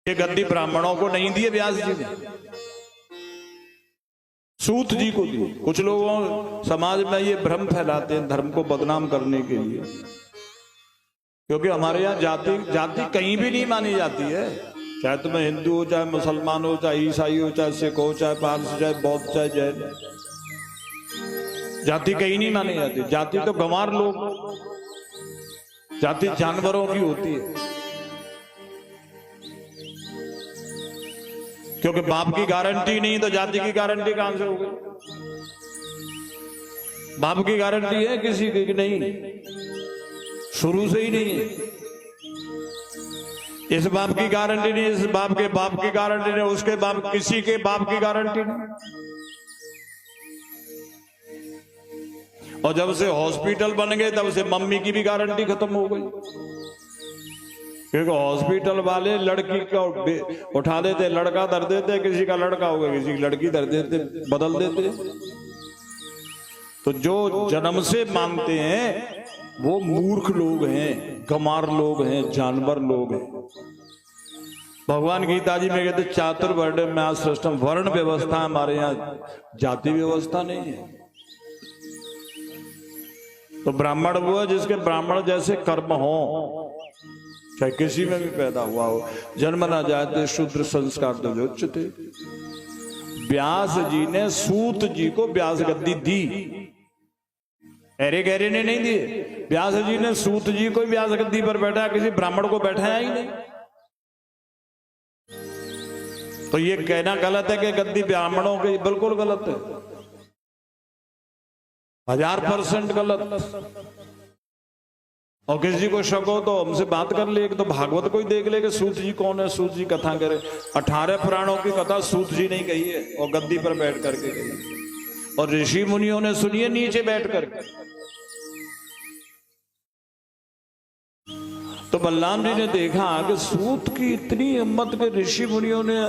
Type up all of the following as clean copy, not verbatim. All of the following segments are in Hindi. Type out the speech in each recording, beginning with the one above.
ये गद्दी ब्राह्मणों को नहीं दिए व्यास जी ने, सूत जी को दिए। कुछ लोगों समाज में ये भ्रम फैलाते हैं धर्म को बदनाम करने के लिए, क्योंकि हमारे यहाँ जाति कहीं भी नहीं मानी जाती है। चाहे तुम्हें हिंदू हो, चाहे मुसलमान हो, चाहे ईसाई हो, चाहे सिख हो, चाहे पारसी, चाहे बौद्ध, चाहे जैन, जाति कहीं नहीं मानी जाती। जाति तो गंवार लोग, जाति जानवरों की होती है, क्योंकि बाप की गारंटी नहीं तो जाति की गारंटी कहां से होगी? बाप की गारंटी है किसी की नहीं, शुरू से ही नहीं है। इस बाप की गारंटी नहीं, इस बाप के बाप की गारंटी नहीं, उसके बाप, किसी के बाप की गारंटी नहीं। और जब से हॉस्पिटल बन गए तब से मम्मी की भी गारंटी खत्म हो गई, क्योंकि हॉस्पिटल वाले लड़की को उठा देते, लड़का धर देते, किसी का लड़का होगा, किसी की लड़की धर देते, बदल देते। तो जो जन्म से मानते हैं वो मूर्ख लोग हैं, गंवार लोग हैं, जानवर लोग हैं। भगवान गीता जी में कहते चातुर्वर्ण में सृष्टम, वर्ण व्यवस्था हमारे यहाँ, जाति व्यवस्था नहीं है। तो ब्राह्मण वो है जिसके ब्राह्मण जैसे कर्म हो, चाहे किसी में भी पैदा हुआ हो, जन्म ना जाते शूद्र संस्कार दोच्यते। व्यास जी ने सूत जी को व्यास गद्दी दी, अरे गहरे ने नहीं दिए। व्यास जी ने सूत जी को व्यास गद्दी पर बैठाया, किसी ब्राह्मण को बैठाया ही नहीं। तो ये कहना गलत है कि गद्दी ब्राह्मणों की, बिल्कुल गलत है, 1000% गलत। और किसी को शक हो तो हमसे बात कर ले, तो भागवत कोई देख ले कि सूत जी कौन है, सूत जी कथा करे। 18 पुराणों की कथा सूत जी नहीं कही है, और गद्दी पर बैठ करके कही, और ऋषि मुनियों ने सुनिए नीचे बैठ करके। तो बलराम जी ने देखा कि सूत की इतनी हिम्मत के ऋषि मुनियों ने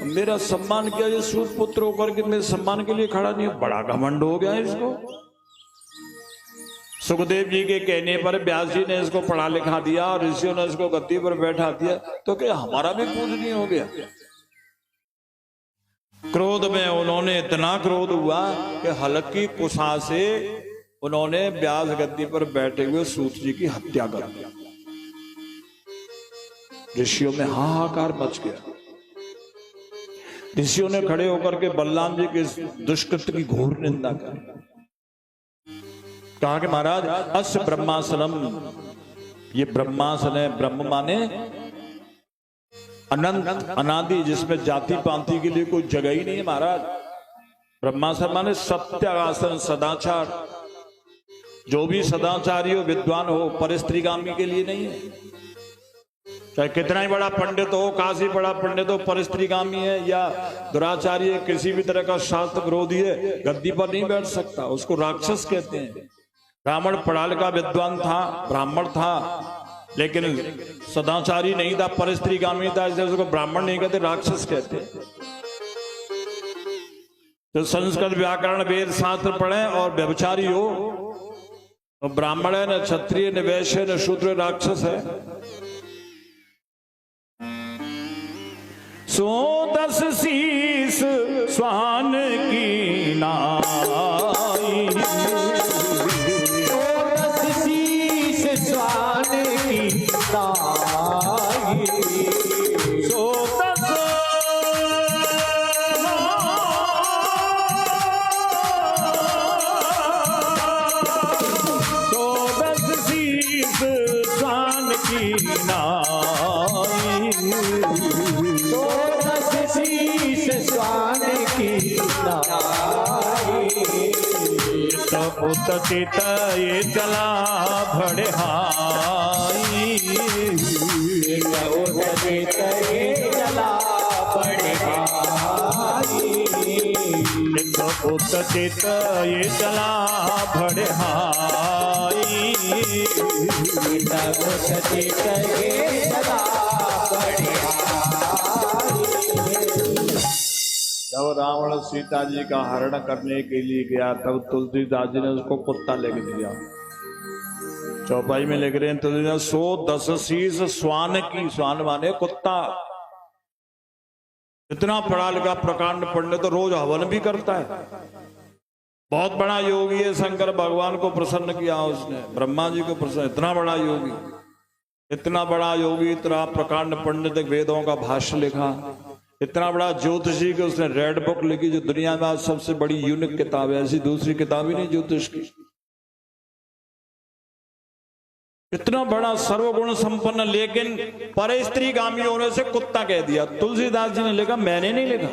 मेरा सम्मान किया, ये सूत पुत्र होकर के मेरे सम्मान के लिए खड़ा नहीं है, बड़ा घमंड हो गया इसको। सुखदेव जी के कहने पर व्यास जी ने इसको पढ़ा लिखा दिया और ऋषियों ने इसको गद्दी पर बैठा दिया, तो क्या हमारा भी पूजनीय हो गया? क्रोध में उन्होंने, इतना क्रोध हुआ कि हल्की कुशा से उन्होंने व्यास गद्दी पर बैठे हुए सूत जी की हत्या कर दी। ऋषियों में हाहाकार मच गया। ऋषियों ने खड़े होकर के बलराम जी के दुष्कृत्य की घोर निंदा की। कहा कि महाराज अस्य ब्रह्मासनम, ये ब्रह्मासन है, ब्रह्म माने अनंत अनादि, जिसमें जाति पांति के लिए कोई जगह ही नहीं है महाराज। ब्रह्मासन माने सत्य आसन, सदाचार। जो भी सदाचारी हो, विद्वान हो, परिस्त्रीगामी के लिए नहीं है। चाहे कितना ही बड़ा पंडित हो, काशी बड़ा पंडित हो, परिस्त्रीगामी है या दुराचारी है, किसी भी तरह का शास्त्र विरोधी है, गद्दी पर नहीं बैठ सकता, उसको राक्षस कहते हैं। रावण पढ़ा लिखा विद्वान था, ब्राह्मण था, लेकिन सदाचारी नहीं था, परिस्त्रीगामी था, इसलिए उसको ब्राह्मण नहीं कहते, राक्षस कहते। तो संस्कृत व्याकरण वेद शास्त्र पढ़े और व्यभिचारी हो तो ब्राह्मण है, न क्षत्रिय, न वैश्य, न शूद्र, राक्षस है। सो 10 शीस स्वान की नाई, उतचित ये चला भड़े हाई, उतचित ये चला भड़े हाई, उतचित ये चला भड़े हाई, उतचित ये चला भड़े हाई। जब रावण सीता जी का हरण करने के लिए गया तब तुलसीदास जी ने उसको कुत्ता लिख दिया। चौपाई में लिख रहे हैं तुलसीदास, 110 शीस स्वान की, स्वान माने कुत्ता, इतना पढ़ा लिखा प्रकांड पंडित तो रोज हवन भी करता है। बहुत बड़ा योगी है, शंकर भगवान को प्रसन्न किया उसने, ब्रह्मा जी को प्रसन्न, इतना बड़ा योगी, इतना बड़ा योगी, इतना प्रकांड पंडित, वेदों का भाष्य लिखा, इतना बड़ा ज्योतिषी कि उसने रेड बुक लिखी जो दुनिया में आज सबसे बड़ी यूनिक किताब है, ऐसी दूसरी किताब ही नहीं ज्योतिष की। इतना बड़ा सर्वगुण संपन्न, लेकिन पर स्त्री गामी होने से कुत्ता कह दिया। तुलसीदास जी ने लिखा, मैंने नहीं लिखा।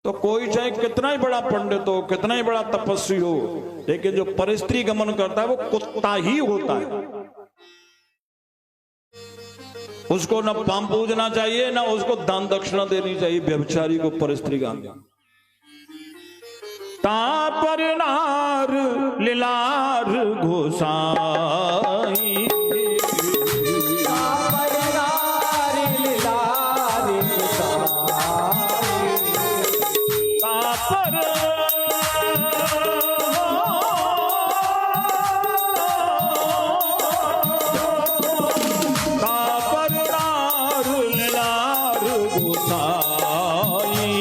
तो कोई चाहे कितना ही बड़ा पंडित हो, कितना ही बड़ा तपस्वी हो, लेकिन जो पर स्त्री गमन करता है वो कुत्ता ही होता है। उसको न पाम पूजना चाहिए, न उसको दान दक्षिणा देनी चाहिए, व्यभिचारी को पर स्त्री गामी। तापर नार लीलार घोषाई, तापर नार लीलार घोषाई, तापर नार लीलार घोषाई,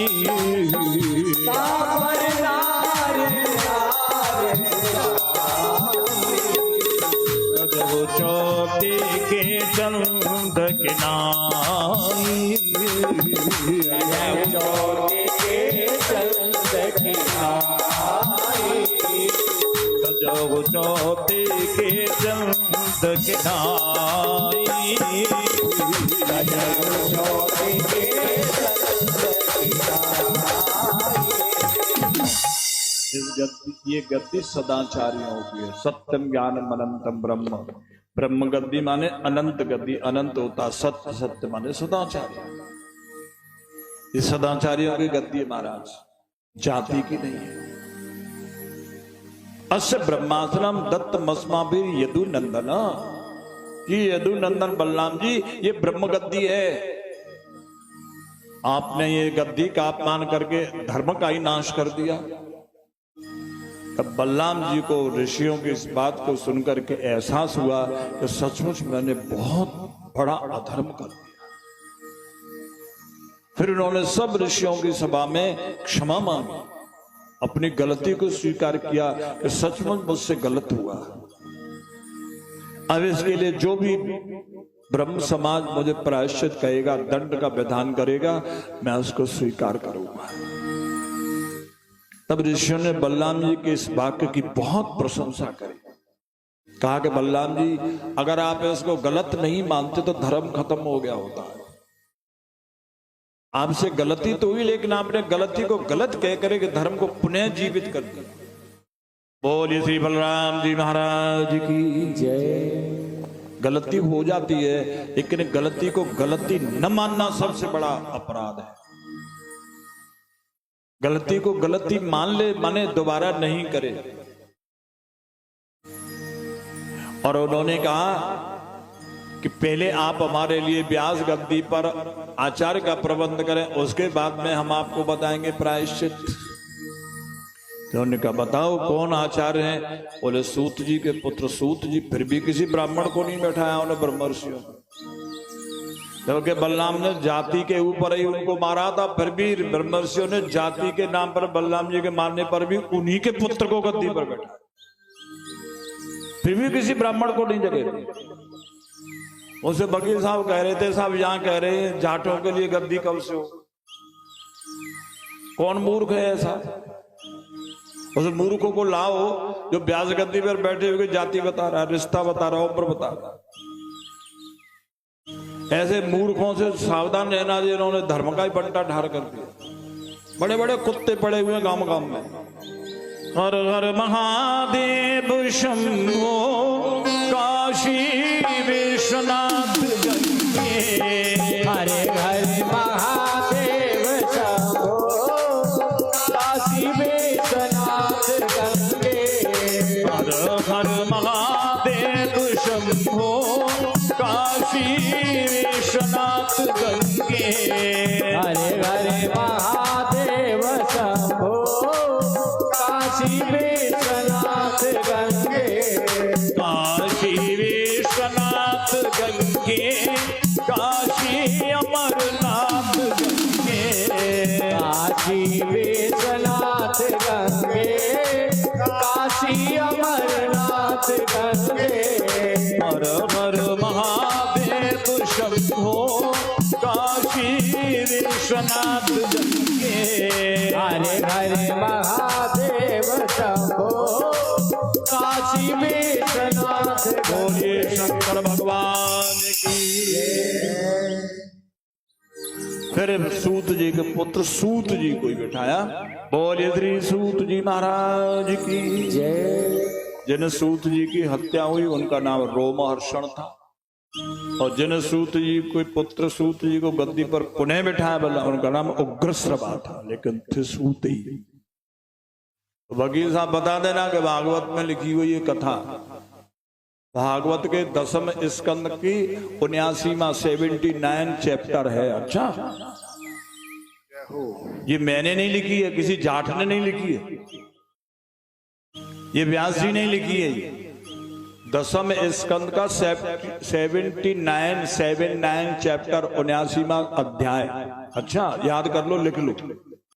चौथे के चंद के नाई, चौथे के चंद के नाई, सजो चौथे के चंद के नाई, सजो चौथे के चंद के नाई। ये गद्दी सदाचारियों की है। सत्यम ज्ञानम अनंतम ब्रह्म, ब्रह्म गद्दी माने अनंत गद्दी, अनंत होता सत्य, सत्य माने सदाचार्य। ये सदाचारियों की गद्दी है महाराज, जाति की नहीं है। अस्य ब्रह्मासनम दत्त मस्माभिर यदु नंदन, ये यदु नंदन बलराम जी ये ब्रह्म गद्दी है। आपने ये गद्दी का अपमान करके धर्म का ही नाश कर दिया। तब बलराम जी को ऋषियों की इस बात को सुनकर के एहसास हुआ कि सचमुच मैंने बहुत बड़ा अधर्म कर दिया। फिर उन्होंने सब ऋषियों की सभा में क्षमा मांगी, अपनी गलती को स्वीकार किया कि सचमुच मुझसे गलत हुआ। अब इसके लिए जो भी ब्रह्म समाज मुझे प्रायश्चित कहेगा, दंड का विधान करेगा, मैं उसको स्वीकार करूंगा। तब ऋषियों ने बलराम जी के इस वाक्य की बहुत प्रशंसा करी। कहा कि बलराम जी अगर आप इसको गलत नहीं मानते तो धर्म खत्म हो गया होता है। आपसे गलती तो हुई, लेकिन आपने गलती को गलत कह करके धर्म को पुनः जीवित कर दिया। बोलिए श्री बलराम जी महाराज की जय। गलती हो जाती है, लेकिन गलती को गलती न मानना सबसे बड़ा अपराध है। गलती को गलती मान ले, माने दोबारा नहीं करे। और उन्होंने कहा कि पहले आप हमारे लिए व्यास गद्दी पर आचार्य का प्रबंध करें, उसके बाद में हम आपको बताएंगे प्रायश्चित। तो उन्होंने कहा बताओ कौन आचार्य हैं? बोले सूत जी के पुत्र सूत जी। फिर भी किसी ब्राह्मण को नहीं बैठाया उन्हें ब्रह्मर्षियों, क्योंकि बलराम ने जाति के ऊपर ही उनको मारा था। फिर भी ब्रह्मर्षियों ने जाति के नाम पर बलराम जी के मारने पर भी उन्हीं के पुत्र को गद्दी पर बैठा। फिर भी किसी ब्राह्मण को नहीं जगह। उनसे वकील साहब कह रहे थे, साहब यहाँ कह रहे हैं जाटों के लिए गद्दी कब से हो? कौन मूर्ख है ऐसा? उस मूर्खों को लाओ जो व्यास गद्दी पर बैठे हुए जाति बता रहा है, रिश्ता बता रहा है, उम्र बता रहा है। ऐसे मूर्खों से सावधान रहना जी। इन्होंने धर्म का ही बंटा ढार कर दिया। बड़े बड़े कुत्ते पड़े हुए गांव गांव में। हर हर महादेव शंभो काशी विश्वनाथ गंगे। हरे हर महादेव शंभो काशी विश्वनाथ गंगे। हर हर महादेव शंभो काशी विश्वनाथ गंगे। हरे हरे महादेव शंभो काशी विश्वनाथ गंगे। काशी विश्वनाथ गंगे, काशी अमरनाथ काशी विश्वनाथ गंगे, काशी अमरनाथ गंगे। हर हर महादेव शंभो, काशी विश्वनाथ गंगे। हरे हरे महादेव शंभो, काशी विश्वनाथ बोलिए गंगे। शंकर भगवान की। फिर सूत जी के पुत्र सूत जी को ही बिठाया। बोलिए श्री सूत जी महाराज की जय। जिन सूत जी की हत्या हुई उनका नाम रोमहर्षण था, और जिन सूत जी को पुत्र सूत जी को गद्दी पर पुनः बिठाया बोला उनका नाम उग्रश्रवा था, लेकिन थे सूत ही। तो वकील साहब बता देना कि भागवत में लिखी हुई ये कथा भागवत के 10वें स्कंद की 79वां 79 चैप्टर है। अच्छा, ये मैंने नहीं लिखी है, किसी जाट ने नहीं लिखी है, ये व्यास जी ने लिखी है। ये 10वें स्कंद का 79 चैप्टर 79वां अध्याय। अच्छा, याद कर लो, लिख लो।